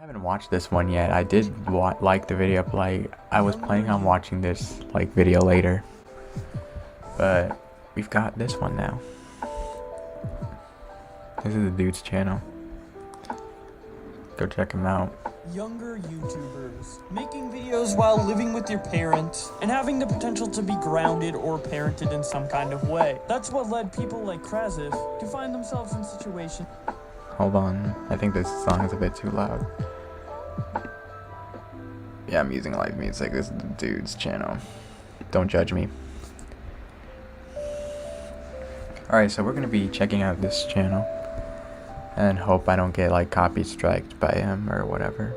haven't watched this one yet. I did like the video, but like I was planning on watching this like video later. But we've got this one now. This is the dude's channel. Go check him out. Younger YouTubers making videos while living with your parents and having the potential to be grounded or parented in some kind of way. That's what led people like Krasif to find themselves in situations. Hold on, I think this song is a bit too loud. Yeah, I'm using live music. This is the dude's channel. Don't judge me. Alright, so we're gonna be checking out this channel and hope I don't get like copy striked by him or whatever.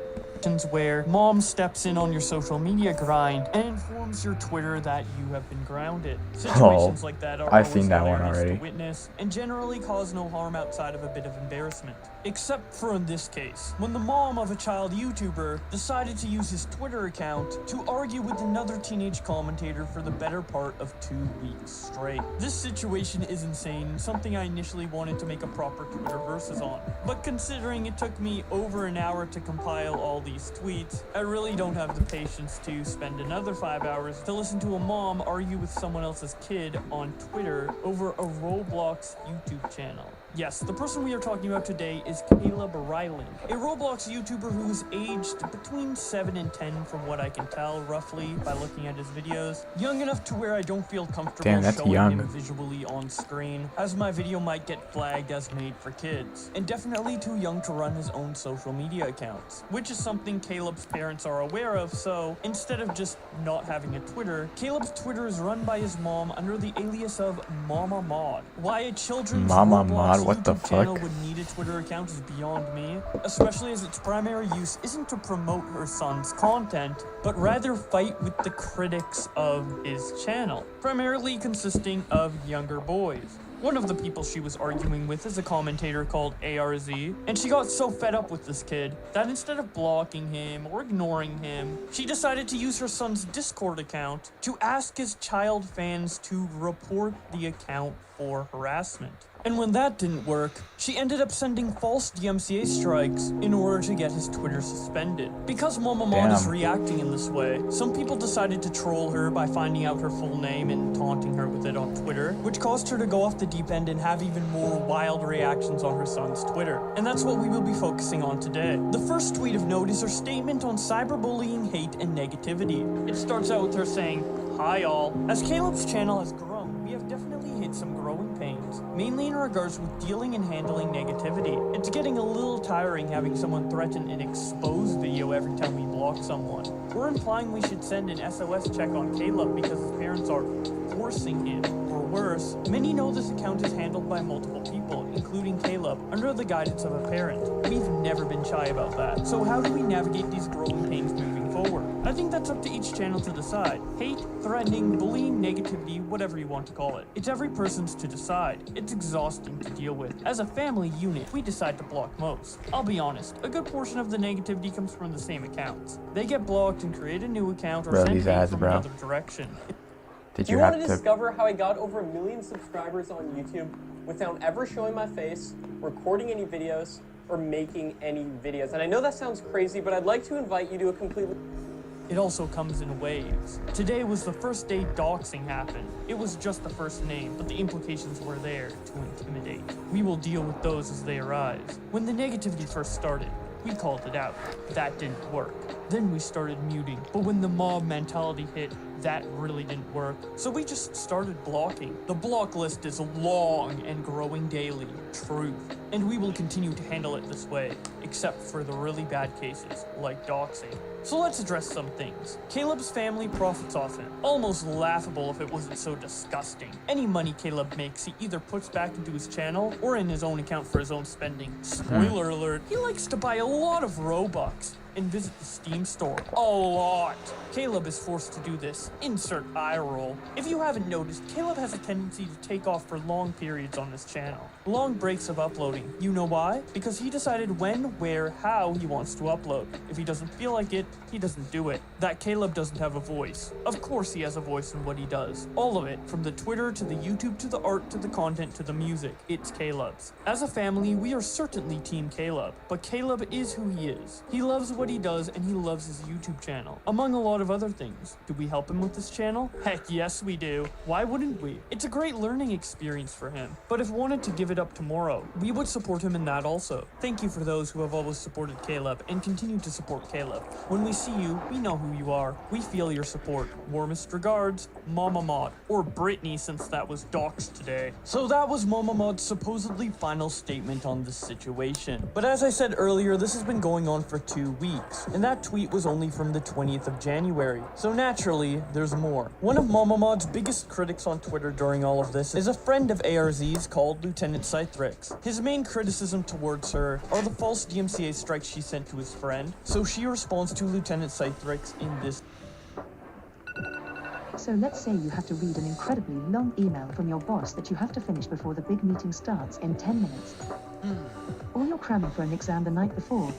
Where mom steps in on your social media grind and informs your Twitter that you have been grounded. Situations like that are I've seen that one hilarious already. to witness and generally cause no harm outside of a bit of embarrassment. Except for in this case, when the mom of a child YouTuber decided to use his Twitter account to argue with another teenage commentator for the better part of 2 weeks straight. This situation is insane, something I initially wanted to make a proper Twitter versus on. But considering it took me over an hour to compile all these tweets, I really don't have the patience to spend another 5 hours to listen to a mom argue with someone else's kid on Twitter over a Roblox YouTube channel. Yes, the person we are talking about today is Caleb Ryland, a Roblox YouTuber who is aged between 7 and 10 from what I can tell roughly by looking at his videos. Young enough to where I don't feel comfortable showing him visually on screen, as my video might get flagged as made for kids. And definitely too young to run his own social media accounts, which is something Caleb's parents are aware of, so instead of just not having a Twitter, Caleb's Twitter is run by his mom under the alias of Mama Mod. Why a children's Roblox what the YouTube fuck? channel would need a Twitter account is beyond me, especially as its primary use isn't to promote her son's content, but rather fight with the critics of his channel, primarily consisting of younger boys. One of the people she was arguing with is a commentator called ARZ, and she got so fed up with this kid that instead of blocking him or ignoring him, she decided to use her son's Discord account to ask his child fans to report the account for harassment. And when that didn't work, she ended up sending false DMCA strikes in order to get his Twitter suspended. Because Mama Mod is reacting in this way, some people decided to troll her by finding out her full name and taunting her with it on Twitter, which caused her to go off the deep end and have even more wild reactions on her son's Twitter. And that's what we will be focusing on today. The first tweet of note is her statement on cyberbullying, hate, and negativity. It starts out with her saying, "Hi all. As Caleb's channel has grown, we have definitely hit some growing pains, mainly in regards with dealing and handling negativity. It's getting a little tiring having someone threaten an exposed video every time we block someone. We're implying we should send an SOS check on Caleb because his parents are forcing him. Or worse, many know this account is handled by multiple people, including Caleb, under the guidance of a parent. We've never been shy about that. So how do we navigate these growing pains moving forward? I think that's up to each channel to decide. Hate, threatening, bullying, negativity, whatever you want to call it. It's every person's to decide. It's exhausting to deal with. As a family unit, we decide to block most. I'll be honest, a good portion of the negativity comes from the same accounts. They get blocked and create a new account or send hate from another direction. Did you want to discover how I got over 1 million subscribers on YouTube without ever showing my face, recording any videos, or making any videos? And I know that sounds crazy, but I'd like to invite you to a completely... It also comes in waves. Today was the first day doxing happened. It was just the first name, but the implications were there to intimidate. We will deal with those as they arise. When the negativity first started, we called it out. That didn't work. Then we started muting, but when the mob mentality hit, that really didn't work. So we just started blocking. The block list is long and growing daily. Truth. And we will continue to handle it this way, except for the really bad cases, like doxing. So let's address some things. Caleb's family profits off it. Almost laughable if it wasn't so disgusting. Any money Caleb makes, he either puts back into his channel or in his own account for his own spending. Spoiler alert, he likes to buy a lot of Robux. and visit the Steam store. A lot. Caleb is forced to do this. Insert eye roll. If you haven't noticed, Caleb has a tendency to take off for long periods on this channel. Long breaks of uploading. You know why? Because he decided when, where, how he wants to upload. If he doesn't feel like it, he doesn't do it. That Caleb doesn't have a voice. Of course he has a voice in what he does. All of it, from the Twitter to the YouTube to the art to the content to the music. It's Caleb's. As a family, we are certainly Team Caleb, but Caleb is who he is. He loves what he does and he loves his YouTube channel, among a lot of other things. Do we help him with this channel? Heck yes we do. Why wouldn't we? It's a great learning experience for him. But if wanted to give it up tomorrow, we would support him in that also. Thank you for those who have always supported Caleb and continue to support Caleb. When we see you, we know who you are. We feel your support. Warmest regards, Mama Mod, or Brittany since that was doxed today. So that was Mama Mod's supposedly final statement on this situation. But as I said earlier, this has been going on for 2 weeks, and that tweet was only from the 20th of January. So naturally, there's more. One of Mama Mod's biggest critics on Twitter during all of this is a friend of ARZ's called Lieutenant Cythrix. His main criticism towards her are the false DMCA strikes she sent to his friend, so she responds to Lieutenant Cythrix in this. So let's say you have to read an incredibly long email from your boss that you have to finish before the big meeting starts in 10 minutes. Or you're cramming for an exam the night before.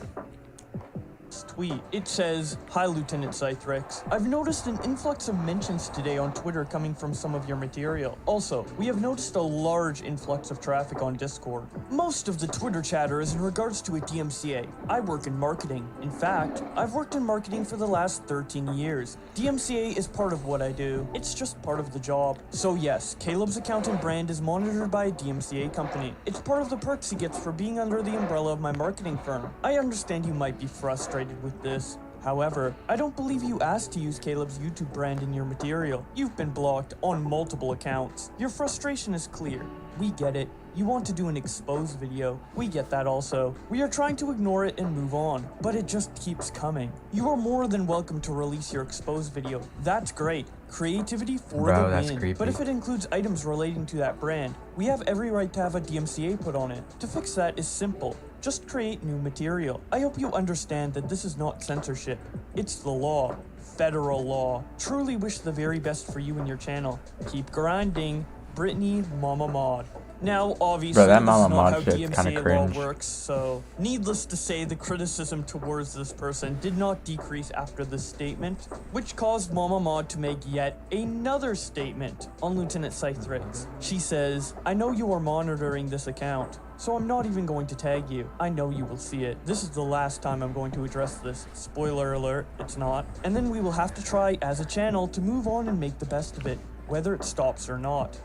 Tweet. It says, "Hi Lieutenant Cythrix. I've noticed an influx of mentions today on Twitter coming from some of your material. Also, we have noticed a large influx of traffic on Discord. Most of the Twitter chatter is in regards to a DMCA. I work in marketing. In fact, I've worked in marketing for the last 13 years. DMCA is part of what I do. It's just part of the job. So yes, Caleb's account and brand is monitored by a DMCA company. It's part of the perks he gets for being under the umbrella of my marketing firm. I understand you might be frustrated with this. However, I don't believe you asked to use Caleb's YouTube brand in your material. You've been blocked on multiple accounts. Your frustration is clear. We get it. You want to do an expose video. We get that also. We are trying to ignore it and move on, but it just keeps coming. You are more than welcome to release your expose video. That's great. Creativity for Bro, the that's win. creepy. But if it includes items relating to that brand, we have every right to have a DMCA put on it. To fix that is simple. Just create new material. I hope you understand that this is not censorship. It's the law. Federal law. Truly wish the very best for you and your channel. Keep grinding. Brittany Mama Mod. Now, obviously, Bro, that this Mama is not Mod how shit's kinda DMCA law cringe. works, so needless to say, the criticism towards this person did not decrease after this statement, which caused Mama Mod to make yet another statement on Lieutenant Cythrix. She says, "I know you are monitoring this account, so I'm not even going to tag you. I know you will see it. This is the last time I'm going to address this. Spoiler alert, it's not. And then we will have to try, as a channel, to move on and make the best of it, whether it stops or not."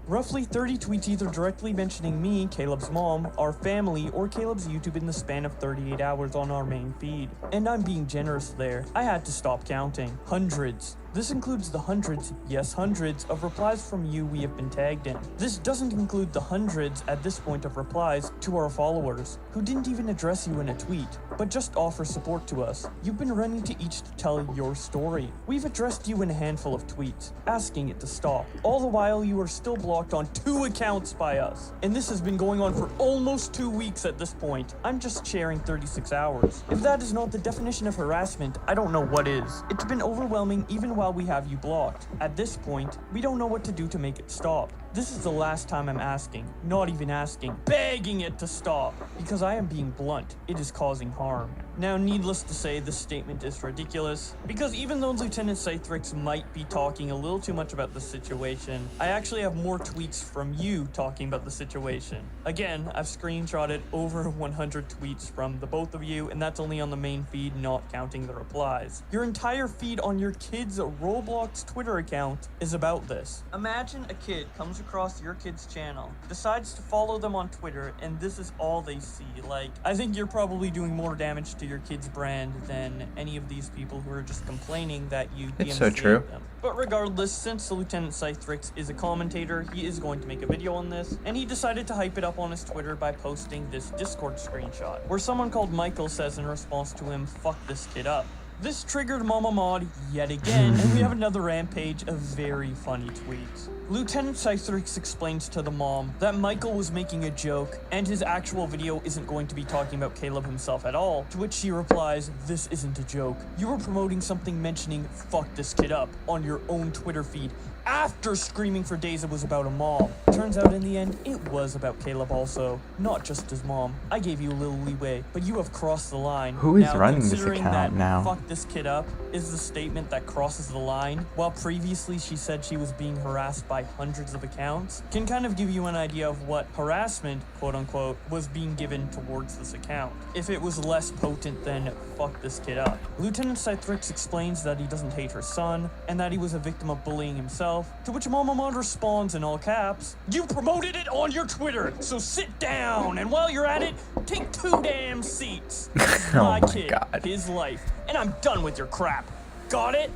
Roughly 30 tweets either directly mentioning me, Caleb's mom, our family, or Caleb's YouTube in the span of 38 hours on our main feed. And I'm being generous there. I had to stop counting. Hundreds. This includes the hundreds, yes hundreds, of replies from you we have been tagged in. This doesn't include the hundreds at this point of replies to our followers, who didn't even address you in a tweet, but just offer support to us. You've been running to each to tell your story. We've addressed you in a handful of tweets, asking it to stop. All the while you are still blocked on 2 accounts by us. And this has been going on for almost 2 weeks at this point. I'm just sharing 36 hours. If that is not the definition of harassment, I don't know what is. It's been overwhelming even while we have you blocked. At this point, we don't know what to do to make it stop. This is the last time I'm asking, not even asking, begging it to stop, because I am being blunt, it is causing harm. Now, needless to say, this statement is ridiculous, because even though Lieutenant Cythrix might be talking a little too much about the situation, I actually have more tweets from you talking about the situation. Again, I've screenshotted over 100 tweets from the both of you, and that's only on the main feed, not counting the replies. Your entire feed on your kid's Roblox Twitter account is about this. Imagine a kid comes across your kid's channel, decides to follow them on Twitter, and this is all they see. Like, I think you're probably doing more damage to your kid's brand than any of these people who are just complaining that you It's so true. them. But regardless, since the Lieutenant Cythrix is a commentator, he is going to make a video on this, and he decided to hype it up on his Twitter by posting this Discord screenshot, where someone called Michael says in response to him, "Fuck this kid up." This triggered Mama Maud yet again, and we have another rampage of very funny tweets. Lieutenant Cythrix explains to the mom that Michael was making a joke and his actual video isn't going to be talking about Caleb himself at all, to which she replies, "This isn't a joke. You were promoting something mentioning 'fuck this kid up' on your own Twitter feed after screaming for days it was about a mom. Turns out in the end, it was about Caleb also, not just his mom. I gave you a little leeway, but you have crossed the line." Who is now, running this considering account that now? "fuck this kid up" is the statement that crosses the line, while previously she said she was being harassed by hundreds of accounts, can kind of give you an idea of what harassment, quote unquote, was being given towards this account, if it was less potent than "fuck this kid up." Lieutenant Cythrix explains that he doesn't hate her son, and that he was a victim of bullying himself, to which Mama Maud responds in all caps, "You promoted it on your Twitter, so sit down, and while you're at it, take 2 damn seats. This is Oh my my kid, God. his life, and I'm done with your crap. Got it?"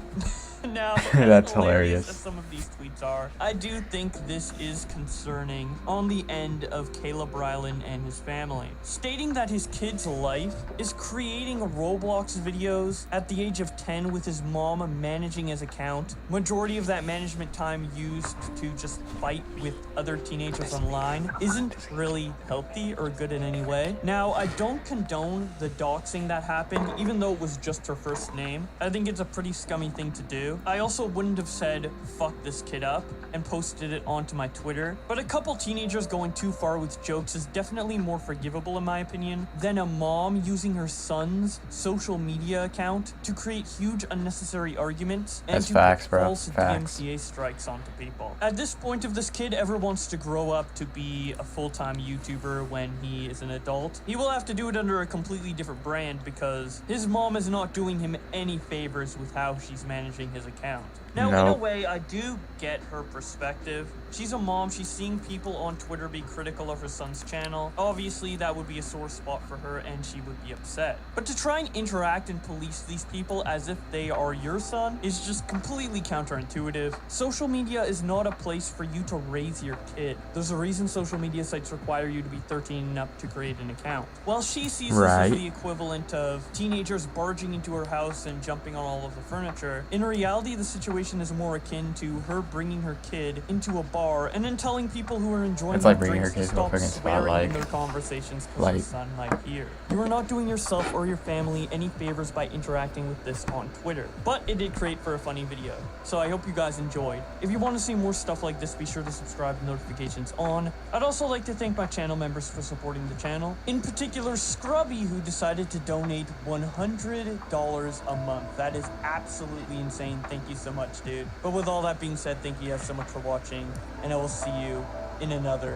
Now, That's as hilarious. as some of these tweets are, I do think this is concerning on the end of Caleb Ryland and his family. Stating that his kid's life is creating Roblox videos at the age of 10 with his mom managing his account, majority of that management time used to just fight with other teenagers online, isn't really healthy or good in any way. Now, I don't condone the doxing that happened, even though it was just her first name. I think it's a pretty scummy thing to do. I also wouldn't have said "fuck this kid up" and posted it onto my Twitter, but a couple teenagers going too far with jokes is definitely more forgivable in my opinion than a mom using her son's social media account to create huge unnecessary arguments and That's to facts, put bro. false Facts. DMCA strikes onto people. At this point, if this kid ever wants to grow up to be a full-time YouTuber when he is an adult, he will have to do it under a completely different brand because his mom is not doing him any favors with how she's managing his account. Now, in a Nope. way, I do get her perspective. She's a mom, she's seeing people on Twitter be critical of her son's channel. Obviously, that would be a sore spot for her and she would be upset. But to try and interact and police these people as if they are your son is just completely counterintuitive. Social media is not a place for you to raise your kid. There's a reason social media sites require you to be 13 and up to create an account. While she sees this Right. as the equivalent of teenagers barging into her house and jumping on all of the furniture, in reality, the situation is more akin to her bringing her kid into a bar and then telling people who are enjoying It's like their bringing drinks her to kid to a stop freaking swearing spotlight. in their conversations because Like- her son might hear. You are not doing yourself or your family any favors by interacting with this on Twitter, but it did create for a funny video. So I hope you guys enjoyed. If you want to see more stuff like this, be sure to subscribe with notifications on. I'd also like to thank my channel members for supporting the channel. In particular, Scrubby, who decided to donate $100 a month. That is absolutely insane. Thank you so much, dude. But with all that being said, thank you guys so much for watching, and I will see you in another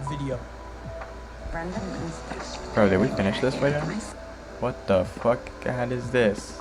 video. Bro, did we finish this video? What the fuck god is this?